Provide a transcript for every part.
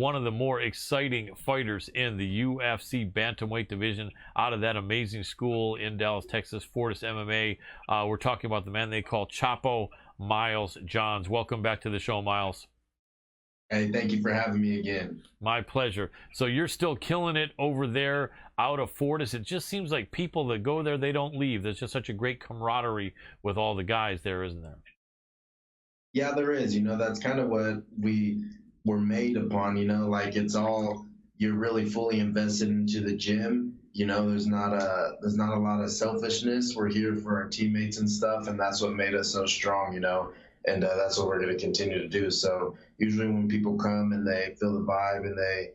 one of the more exciting fighters in the UFC Bantamweight division out of that amazing school in Dallas, Texas, Fortis MMA. We're talking about the man they call CHAPO, Miles Johns. Welcome back to the show, Miles. Hey, thank you for having me again. My pleasure. So you're still killing it over there out of Fortis. It just seems like people that go there, they don't leave. There's just such a great camaraderie with all the guys there, isn't there? Yeah, there is. That's kind of what we were made upon, like it's all, you're really fully invested into the gym. There's not a lot of selfishness. We're here for our teammates and stuff, and that's what made us so strong, and that's what we're going to continue to do. So usually when people come and they feel the vibe and they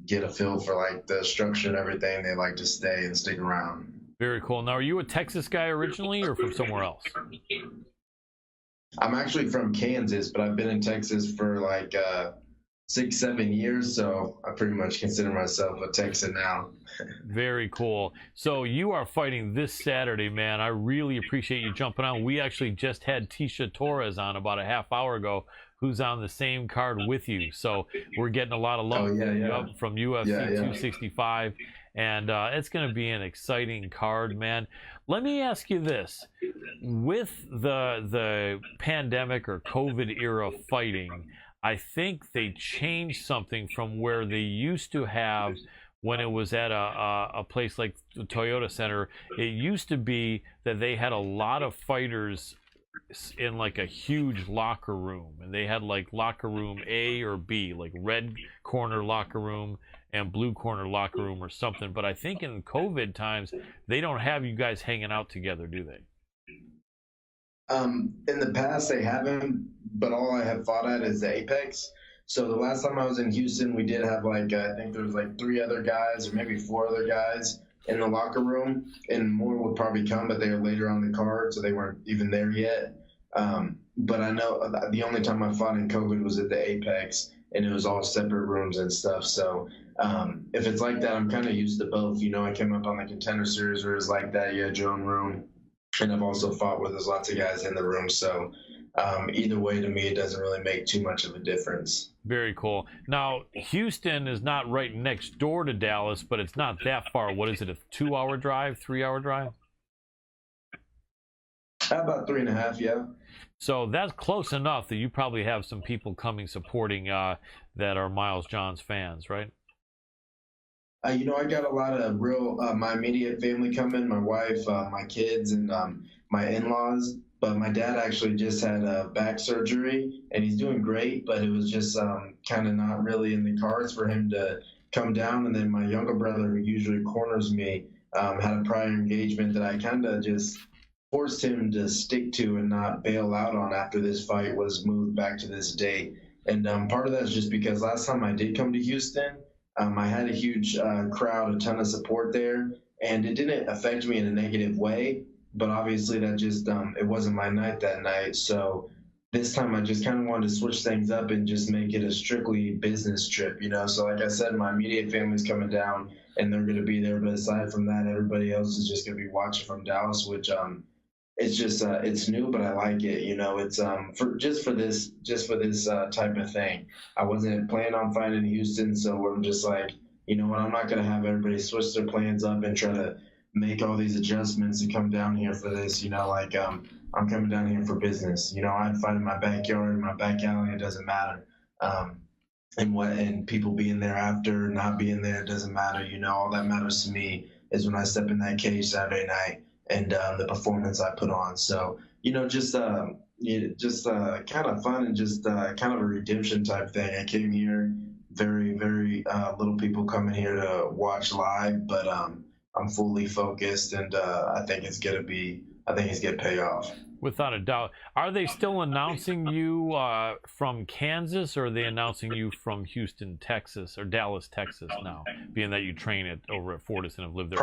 get a feel for like the structure and everything, they like to stay and stick around. Very cool. Now, are you a Texas guy originally or from somewhere else? I'm actually from Kansas, but I've been in Texas for like 6-7 years, so I pretty much consider myself a Texan now. Very cool. So you are fighting this Saturday, man. I really appreciate you jumping on. We actually just had Tisha Torres on about a half hour ago, who's on the same card with you. So we're getting a lot of love from UFC 265, and it's going to be an exciting card, man. Let me ask you this. With the pandemic or COVID era fighting, I think they changed something from where they used to have when it was at a place like the Toyota Center. It used to be that they had a lot of fighters in like a huge locker room, and they had like locker room A or B, like red corner locker room and blue corner locker room or something. But I think in COVID times, they don't have you guys hanging out together, do they? In the past, they haven't, but all I have fought at is the Apex. So the last time I was in Houston, we did have like, I think there was like 3 other guys or maybe 4 other guys in the locker room, and more would probably come, but they were later on the card, so they weren't even there yet. But I know the only time I fought in COVID was at the Apex, and it was all separate rooms and stuff. So if it's like that, I'm kind of used to both. I came up on the Contender Series where it's like that. You had your own room. And I've also fought where there's lots of guys in the room. So either way, to me, it doesn't really make too much of a difference. Very cool. Now, Houston is not right next door to Dallas, but it's not that far. What is it, a 2-hour drive, 3-hour drive? About 3.5, yeah. So that's close enough that you probably have some people coming supporting that are Miles Johns fans, right? I got a lot of my immediate family coming, my wife, my kids, and my in-laws. But my dad actually just had back surgery, and he's doing great, but it was just kind of not really in the cards for him to come down. And then my younger brother, who usually corners me, had a prior engagement that I kind of just forced him to stick to and not bail out on after this fight was moved back to this date. And part of that is just because last time I did come to Houston, I had a huge crowd, a ton of support there, and it didn't affect me in a negative way, but obviously that just, it wasn't my night that night. So this time I just kind of wanted to switch things up and just make it a strictly business trip, So like I said, my immediate family's coming down and they're going to be there. But aside from that, everybody else is just going to be watching from Dallas, which it's just it's new, but I like it. It's for this type of thing. I wasn't planning on fighting in Houston, so I'm just like, what, I'm not gonna have everybody switch their plans up and try to make all these adjustments to come down here for this. I'm coming down here for business. I'd fight in my backyard, in my back alley. It doesn't matter. And people being there after, not being there, it doesn't matter. All that matters to me is when I step in that cage Saturday night and the performance I put on. So, just kind of fun and just kind of a redemption type thing. I came here, very, very little people coming here to watch live, but I'm fully focused, and I think it's going to pay off. Without a doubt. Are they still announcing you from Kansas, or are they announcing you from Houston, Texas, or Dallas, Texas now, being that you train over at Fortis and have lived there?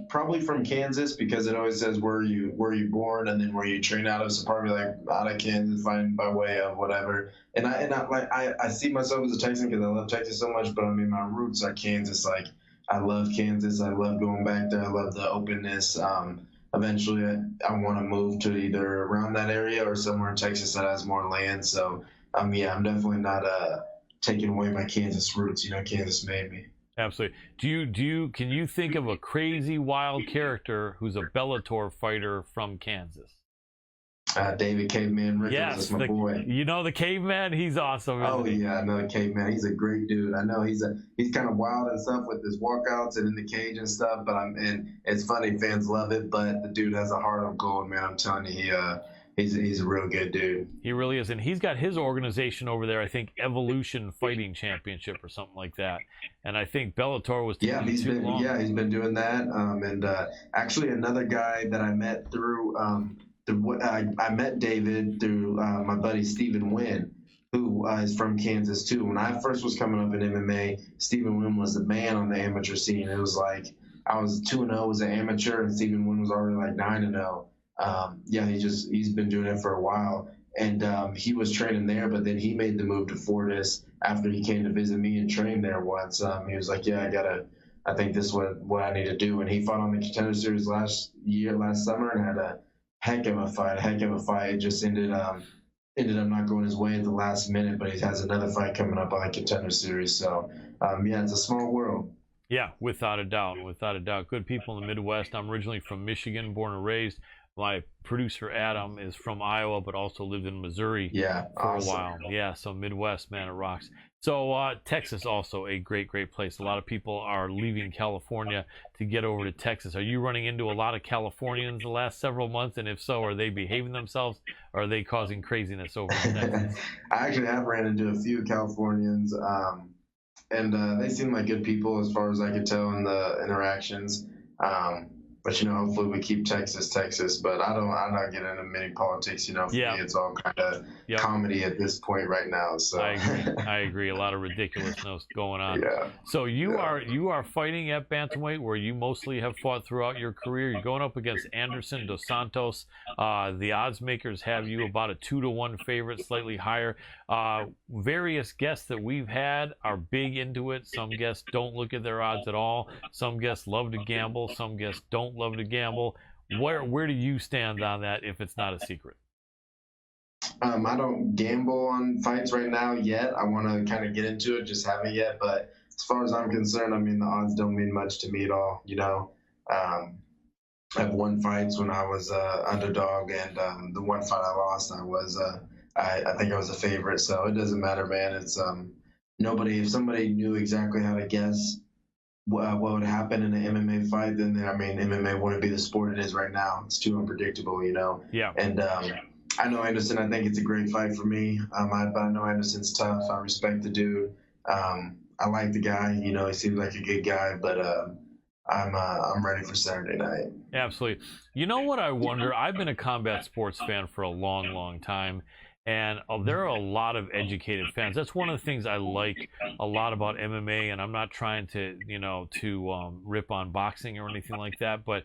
Probably from Kansas, because it always says where you born and then where you train out of. So probably like out of Kansas, fine, by way of whatever. And I see myself as a Texan because I love Texas so much, but I mean my roots are Kansas. Like I love Kansas. I love going back there. I love the openness. Eventually, I want to move to either around that area or somewhere in Texas that has more land. So, yeah, I'm definitely not taking away my Kansas roots. Kansas made me. Absolutely. Can you think of a crazy wild character who's a Bellator fighter from Kansas? David Caveman Rickles, Yes, that's my boy. You know the Caveman? He's awesome. Oh yeah, I know the Caveman. He's a great dude. I know he's kind of wild and stuff with his walkouts and in the cage and stuff. And it's funny, fans love it. But the dude has a heart of gold, man. I'm telling you, he's a real good dude. He really is, and he's got his organization over there. I think Evolution Fighting Championship or something like that. And I think Bellator was he's been doing that. And actually, another guy that I met through. I met David through my buddy Stephen Wynn, who is from Kansas too. When I first was coming up in MMA, Stephen Wynn was the man on the amateur scene. It was like I was 2-0 as an amateur, and Stephen Wynn was already like 9-0. He's been doing it for a while, and he was training there. But then he made the move to Fortis after he came to visit me and trained there once. He was like, I think this is what I need to do. And he fought on the Contender Series last summer and had a heck of a fight. It just ended up not going his way at the last minute, but he has another fight coming up on the Contender Series. So, it's a small world. Yeah, without a doubt. Good people in the Midwest. I'm originally from Michigan, born and raised. My producer Adam is from Iowa, but also lived in Missouri for a while. Yeah, so Midwest, man, it rocks. So Texas also a great place. A lot of people are leaving California to get over to Texas. Are you running into a lot of Californians the last several months? And if so, are they behaving themselves, or are they causing craziness over in Texas? I actually have ran into a few Californians, and they seem like good people as far as I could tell in the interactions. But hopefully we keep Texas. But I'm not getting into many politics. For me, it's all kind of comedy at this point right now. So I agree. A lot of ridiculousness going on. Yeah. So you are fighting at bantamweight, where you mostly have fought throughout your career. You're going up against Anderson dos Santos. The odds makers have you about a 2-1 favorite, slightly higher. Various guests that we've had are big into it. Some guests don't look at their odds at all. Some guests love to gamble. Some guests don't love to gamble. Where do you stand on that, if it's not a secret? I don't gamble on fights right now yet. I want to kind of get into it, just haven't yet. But as far as I'm concerned, the odds don't mean much to me at all. I've won fights when I was underdog, and the one fight I lost, I think I was a favorite. So it doesn't matter, man. It's if somebody knew exactly how to guess what would happen in an MMA fight, then MMA wouldn't be the sport it is right now. It's too unpredictable, Yeah. And I know Anderson. I think it's a great fight for me. But I know Anderson's tough. I respect the dude. I like the guy. He seems like a good guy. But I'm ready for Saturday night. Absolutely. You know what I wonder? I've been a combat sports fan for a long time. And there are a lot of educated fans. That's one of the things I like a lot about MMA. And I'm not trying to, rip on boxing or anything like that. But,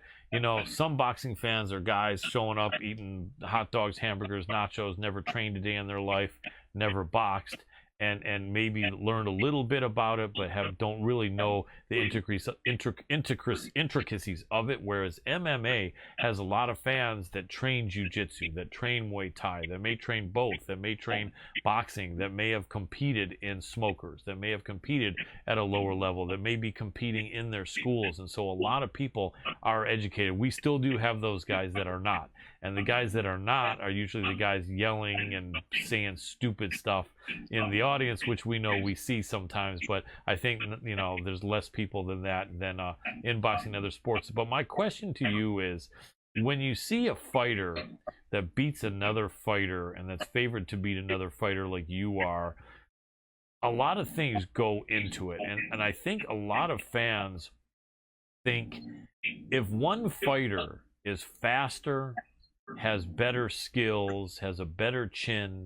some boxing fans are guys showing up, eating hot dogs, hamburgers, nachos, never trained a day in their life, never boxed. And maybe learned a little bit about it, but don't really know the intricacies of it. Whereas MMA has a lot of fans that train jiu-jitsu, that train Muay Thai, that may train both, that may train boxing, that may have competed in smokers, that may have competed at a lower level, that may be competing in their schools. And so a lot of people are educated. We still do have those guys that are not. And the guys that are not are usually the guys yelling and saying stupid stuff in the audience, which we know we see sometimes. But I think, there's less people than that than in boxing and other sports. But my question to you is, when you see a fighter that beats another fighter and that's favored to beat another fighter like you are, a lot of things go into it. And I think a lot of fans think if one fighter is faster, has better skills, has a better chin,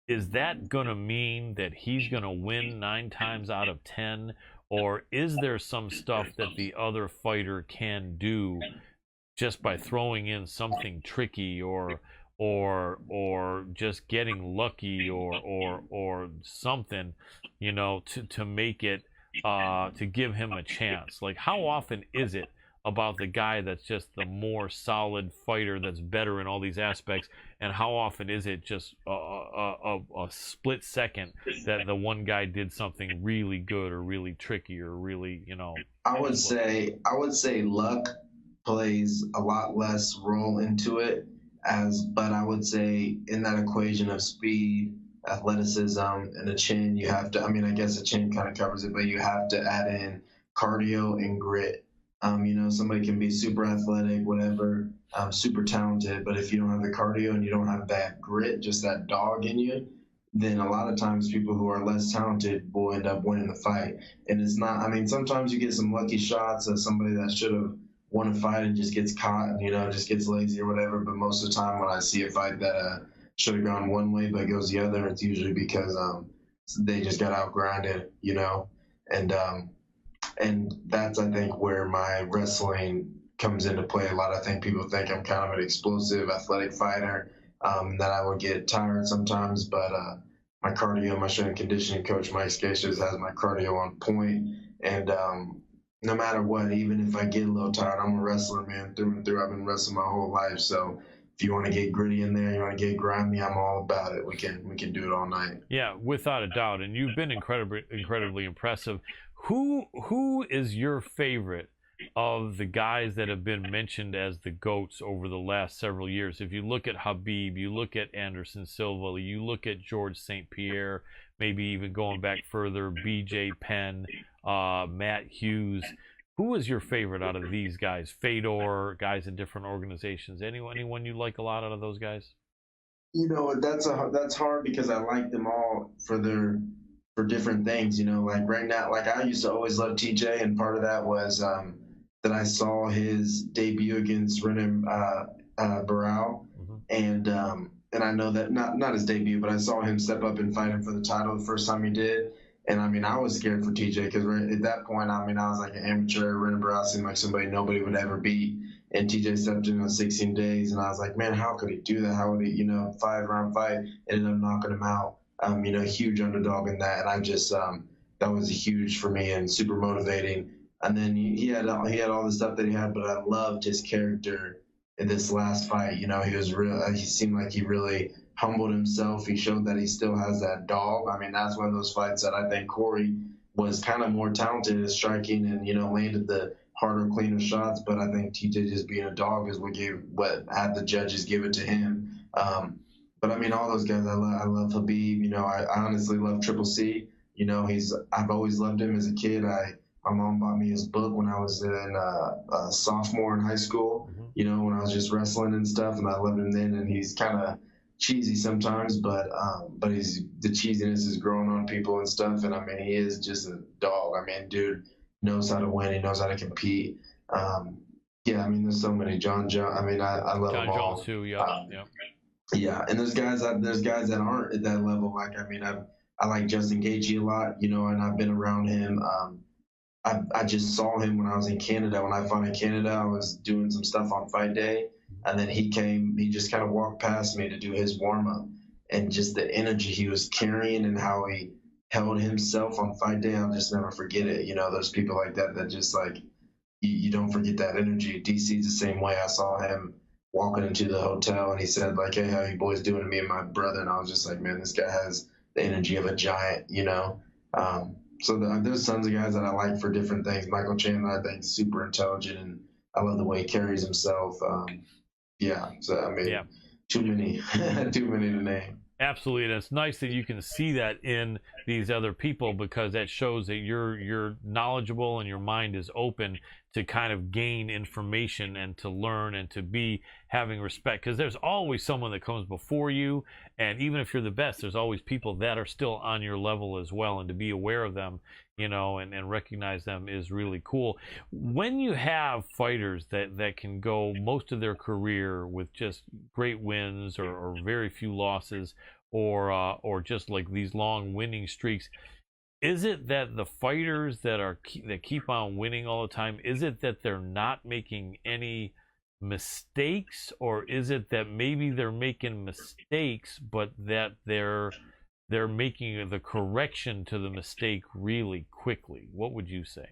is that going to mean that he's going to win 9 times out of 10? Or is there some stuff that the other fighter can do just by throwing in something tricky or just getting lucky or something, to make it to give him a chance? Like, how often is it about the guy that's just the more solid fighter, that's better in all these aspects, and how often is it just a split second that the one guy did something really good or really tricky or really, I would say luck plays a lot less role into it, but I would say in that equation of speed, athleticism, and a chin, you have to. I mean, I guess a chin kind of covers it, but you have to add in cardio and grit. Somebody can be super athletic, whatever, super talented, but if you don't have the cardio and you don't have that grit, just that dog in you, then a lot of times people who are less talented will end up winning the fight. And it's not, I mean, sometimes you get some lucky shots of somebody that should have won a fight and just gets caught, and, just gets lazy or whatever. But most of the time when I see a fight that should have gone one way but goes the other, it's usually because they just got outgrinded. And that's, I think, where my wrestling comes into play a lot. I think people think I'm kind of an explosive, athletic fighter, that I would get tired sometimes, but my cardio, my strength and conditioning coach, Mike Skatius, has my cardio on point. And no matter what, even if I get a little tired, I'm a wrestler, man, through and through. I've been wrestling my whole life. So if you want to get gritty in there, you want to get grimy, I'm all about it. We can do it all night. Yeah, without a doubt. And you've been incredibly impressive. Who is your favorite of the guys that have been mentioned as the GOATs over the last several years? If you look at Habib, you look at Anderson Silva, you look at George St. Pierre, maybe even going back further, BJ Penn, Matt Hughes. Who is your favorite out of these guys? Fedor, guys in different organizations. Anyone you like a lot out of those guys? That's hard because I like them all for different things. Like right now, like I used to always love TJ, and part of that was that I saw his debut against Renan Barao, and I know that not his debut, but I saw him step up and fight him for the title the first time he did. And I mean, I was scared for TJ because at that point, I mean, I was like an amateur. Renan Barao seemed like somebody nobody would ever beat. And TJ stepped in on 16 days, and I was like, man, how could he do that? How would he, 5-round fight, ended up knocking him out. Huge underdog in that, and I just that was huge for me and super motivating. And then he had all the stuff that he had, but I loved his character in this last fight. He was real. He seemed like he really humbled himself. He showed that he still has that dog. I mean, that's one of those fights that I think Corey was kind of more talented at striking and landed the harder, cleaner shots. But I think TJ just being a dog is what had the judges give it to him. But I mean, all those guys, I love Habib. I honestly love Triple C. I've always loved him as a kid. My mom bought me his book when I was a sophomore in high school. When I was just wrestling and stuff, and I loved him then. And he's kind of cheesy sometimes, but the cheesiness is growing on people and stuff. And I mean, he is just a dog. I mean, dude knows how to win. He knows how to compete. Yeah, I mean, there's so many. John. I mean, I love John them all. Jones too. Yeah. Yeah, and there's guys that aren't at that level. Like, I mean, I like Justin Gaethje a lot, and I've been around him. I just saw him when I was in Canada. When I fought in Canada, I was doing some stuff on fight day, and then he just kind of walked past me to do his warm up, and just the energy he was carrying and how he held himself on fight day, I'll just never forget it. There's people like that just like you don't forget that energy. DC's the same way. I saw him walking into the hotel, and he said, like, hey, how you boys doing to me and my brother? And I was just like, man, this guy has the energy of a giant. So there's tons of guys that I like for different things. Michael Chandler, I think, is super intelligent, and I love the way he carries himself. So I mean, too many to name. Absolutely, and it's nice that you can see that in these other people, because that shows that you're knowledgeable and your mind is open to kind of gain information and to learn and to be having respect, because there's always someone that comes before you, and even if you're the best, there's always people that are still on your level as well, and to be aware of them, and recognize them is really cool. When you have fighters that can go most of their career with just great wins or very few losses, or just like these long winning streaks, is it that the fighters that keep on winning all the time, is it that they're not making any mistakes, or is it that maybe they're making mistakes but that they're making the correction to the mistake really quickly? What would you say?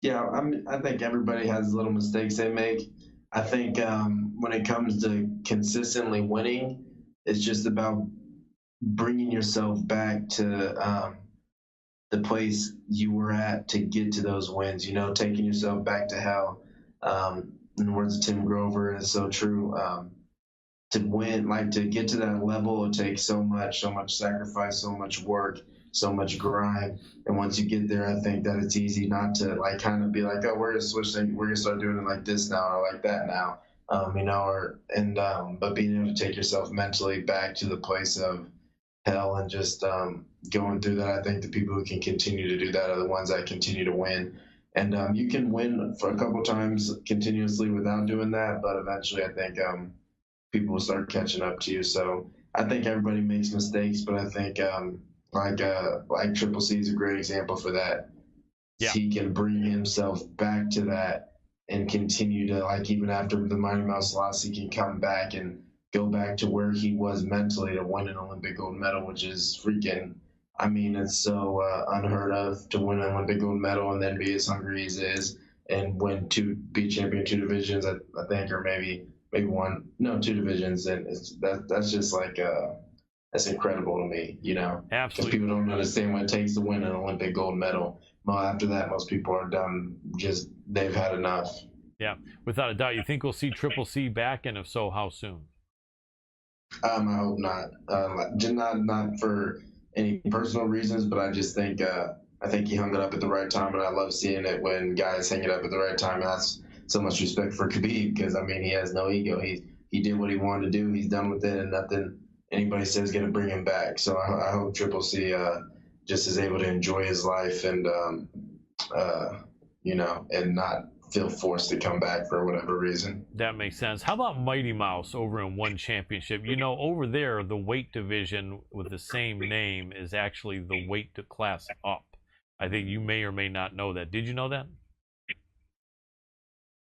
Yeah, I think everybody has little mistakes they make. I think when it comes to consistently winning, it's just about bringing yourself back to the place you were at to get to those wins. You know, taking yourself back to hell. In the words of Tim Grover, is so true. To win, like to get to that level, it takes so much sacrifice, so much work, so much grind. And once you get there, I think that it's easy not to like kind of be like, oh, we're gonna switch things, we're gonna start doing it like this now or like that now, you know, but being able to take yourself mentally back to the place of hell and just going through that. I think the people who can continue to do that are the ones that continue to win. And you can win for a couple times continuously without doing that, but eventually I think people will start catching up to you. So I think everybody makes mistakes, but I think like Triple C is a great example for that. Yeah. He can bring himself back to that and continue to, like, even after the Mighty Mouse loss, he can come back and go back to where he was mentally to win an Olympic gold medal, which is freaking, I mean, it's so unheard of to win an Olympic gold medal and then be as hungry as he is and be champion two divisions, I think, or maybe one, no, two divisions. And that's just like, that's incredible to me, you know, because Absolutely. people don't understand what it takes to win an Olympic gold medal. Well, after that, most people are done. Just they've had enough. Yeah, without a doubt. You think we'll see Triple C back, and if so, how soon? I hope not. Just not for any personal reasons, but I just think I think he hung it up at the right time, and I love seeing it when guys hang it up at the right time. And that's so much respect for Khabib because I mean he has no ego. He did what he wanted to do. He's done with it, and nothing anybody says is going to bring him back. So I hope Triple C just is able to enjoy his life and you know, and not feel forced to come back for whatever reason. That makes sense. How about Mighty Mouse over in One Championship? You know, over there, the weight division with the same name is actually the weight class up. I think you may or may not know that. Did you know that?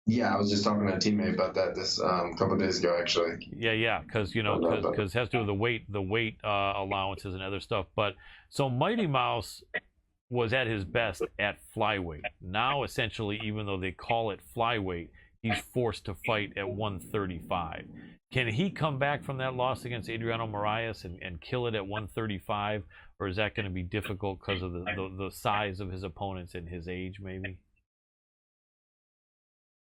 Yeah, I was just talking to a teammate about that this couple of days ago, actually. Yeah, because you know, because it has to do with the weight allowances and other stuff. But so Mighty Mouse was at his best at flyweight. Now, essentially, even though they call it flyweight, he's forced to fight at 135. Can he come back from that loss against Adriano Moraes and kill it at 135, or is that going to be difficult because of the size of his opponents and his age, maybe?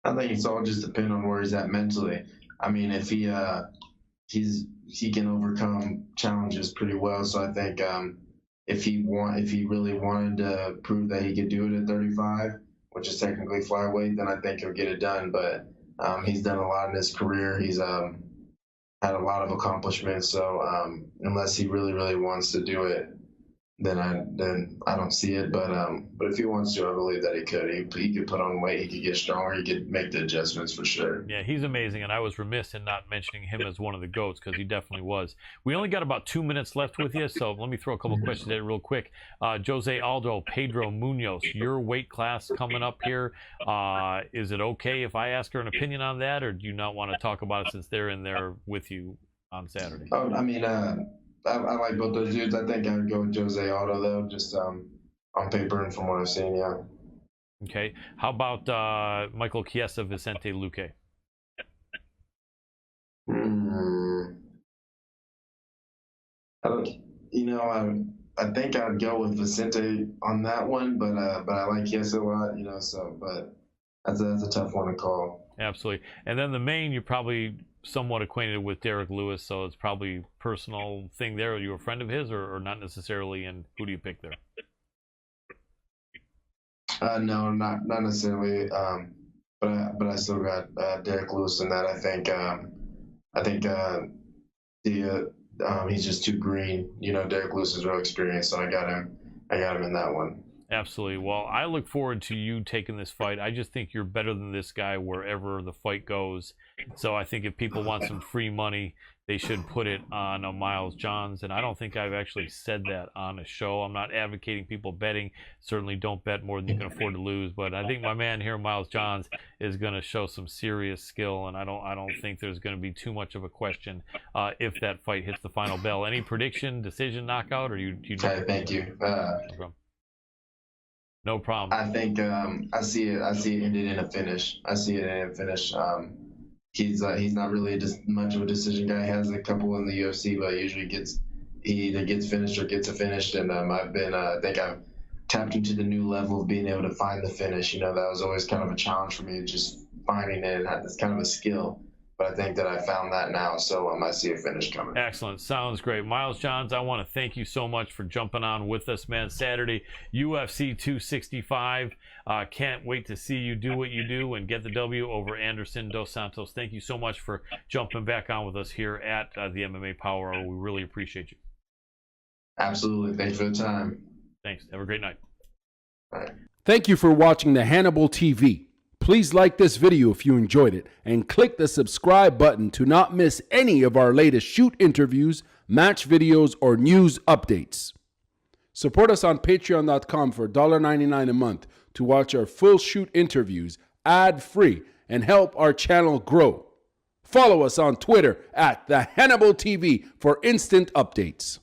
I think it's all just depend on where he's at mentally. I mean, if he can overcome challenges pretty well. So I think if he really wanted to prove that he could do it at 35, which is technically flyweight, then I think he'll get it done. But he's done a lot in his career. He's had a lot of accomplishments. So unless he really wants to do it, then I don't see it. But if he wants to, I believe that he could. He could put on weight. He could get stronger. He could make the adjustments for sure. Yeah, he's amazing, and I was remiss in not mentioning him as one of the GOATs because he definitely was. We only got about 2 minutes left with you, so let me throw a couple questions at you real quick. Jose Aldo, Pedro Munoz, your weight class coming up here. Is it okay if I ask her an opinion on that, or do you not want to talk about it since they're in there with you on Saturday? Oh, I mean, I like both those dudes. I think I would go with Jose Aldo though, just on paper and from what I've seen. Yeah. Okay. How about Michael Chiesa, Vicente Luque? I don't. You know, I think I'd go with Vicente on that one, but I like Chiesa a lot. You know, so but that's a tough one to call. Absolutely. And then the main, you're probably somewhat acquainted with Derek Lewis, so it's probably a personal thing there. Are you a friend of his or not necessarily, and who do you pick there? No, not necessarily. But I still got Derek Lewis in that. I think he's just too green. You know, Derek Lewis is real experienced, so I got him in that one. Absolutely. Well, I look forward to you taking this fight. I just think you're better than this guy wherever the fight goes. So I think if people want some free money, they should put it on Miles Johns. And I don't think I've actually said that on a show. I'm not advocating people betting. Certainly don't bet more than you can afford to lose. But I think my man here, Miles Johns, is going to show some serious skill. And I don't think there's going to be too much of a question if that fight hits the final bell. Any prediction, decision, knockout, or you? Okay, thank you. No problem. No problem. I think I see it. I see it ended in a finish. I see it in a finish. He's not really much of a decision guy. He has a couple in the UFC, but usually he either gets finished or gets a finish. And I think I've tapped into the new level of being able to find the finish. You know, that was always kind of a challenge for me, just finding it. It's kind of a skill. But I think that I found that now, so I see a finish coming. Excellent. Sounds great. Miles Johns, I want to thank you so much for jumping on with us, man. Saturday, UFC 265. Can't wait to see you do what you do and get the W over Anderson Dos Santos. Thank you so much for jumping back on with us here at the MMA Power Hour. We really appreciate you. Absolutely. Thanks for the time. Thanks. Have a great night. All right. Thank you for watching the Hannibal TV. Please like this video if you enjoyed it and click the subscribe button to not miss any of our latest shoot interviews, match videos, or news updates. Support us on patreon.com for $1.99 a month to watch our full shoot interviews ad-free and help our channel grow. Follow us on Twitter at the Hannibal TV for instant updates.